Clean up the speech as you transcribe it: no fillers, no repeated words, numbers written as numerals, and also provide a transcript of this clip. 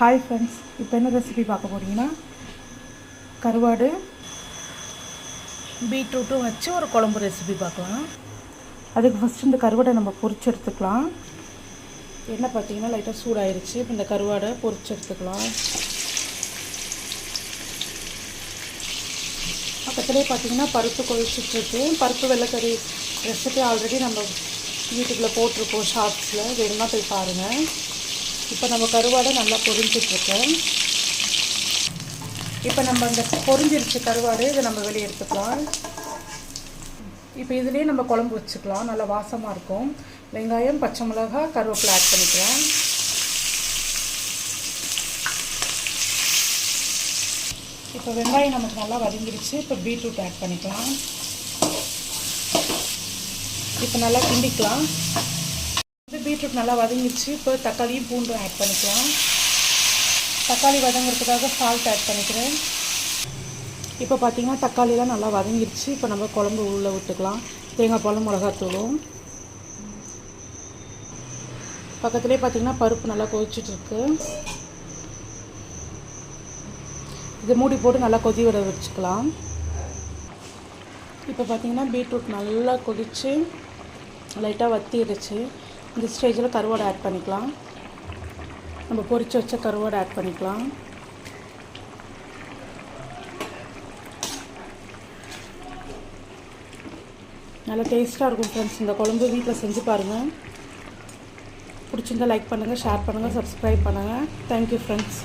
Hi friends, இப்போ என்ன recipe பார்க்க போகிறீங்கன்னா கருவாடு பீட்ரூட்டும் வச்சு ஒரு குழம்பு ரெசிபி பார்க்கலாம். அதுக்கு ஃபஸ்ட்டு இந்த கருவாடை நம்ம பொரிச்சு எடுத்துக்கலாம். எண்ணெய் பார்த்தீங்கன்னா லைட்டாக சூடாயிருச்சு. இப்போ இந்த கருவாடை பொரிச்சு எடுத்துக்கலாம். பக்கத்துலேயே பார்த்தீங்கன்னா பருப்பு கொதிச்சிட்ருக்கு. பருப்பு வெள்ளைக்கறி ரெசிபி ஆல்ரெடி நம்ம யூடியூப்பில் போட்டிருக்கோம் ஷார்ட்ஸில், வேணுமா போய் பாருங்கள். இப்போ நம்ம கருவாடை நல்லா பொரிஞ்சிட்ருக்கோம். இப்போ நம்ம அந்த பொரிஞ்சிருச்சு கருவாடு, இதை நம்ம வெளியே எடுத்துக்கலாம். இப்போ இதுலேயே நம்ம குழம்பு வச்சுக்கலாம், நல்லா வாசமாக இருக்கும். வெங்காயம், பச்சை மிளகாய், கருவேப்பிலை ஆட் பண்ணிக்கலாம். இப்போ வெங்காயம் நமக்கு நல்லா வதங்கிடுச்சு. இப்போ பீட்ரூட் ஆட் பண்ணிக்கலாம். இப்போ நல்லா கிண்டிக்கலாம். பீட்ரூட் நல்லா வதங்கிடுச்சு. இப்போ தக்காளியும் பூண்டும் ஆட் பண்ணிக்கலாம். தக்காளி வதங்கிறதுக்காக சால்ட் ஆட் பண்ணிக்கிறேன். இப்போ பார்த்திங்கன்னா தக்காளிலாம் நல்லா வதங்கிடுச்சு. இப்போ நம்ம குழம்பு உள்ளே விட்டுக்கலாம். தேங்காய் பாலும் மிளகாத்தூளும். பக்கத்துலேயே பார்த்திங்கன்னா பருப்பு நல்லா கொதிச்சிட்ருக்கு. இதை மூடி போட்டு நல்லா கொதி விட வச்சுக்கலாம். இப்போ பார்த்திங்கன்னா பீட்ரூட் நல்லா கொதித்து லைட்டாக வத்திடுச்சு. இந்த ஸ்டேஜில் கருவாடை ஆட் பண்ணிக்கலாம். நம்ம பொரிச்சு வச்ச கருவாடை ஆட் பண்ணிக்கலாம். நல்லா டேஸ்ட்டாக இருக்கும் ஃப்ரெண்ட்ஸ். இந்த குழம்பு வீட்டில் செஞ்சு பாருங்கள். பிடிச்சிருந்தால் லைக் பண்ணுங்கள், ஷேர் பண்ணுங்கள், சப்ஸ்கிரைப் பண்ணுங்கள். Thank you friends.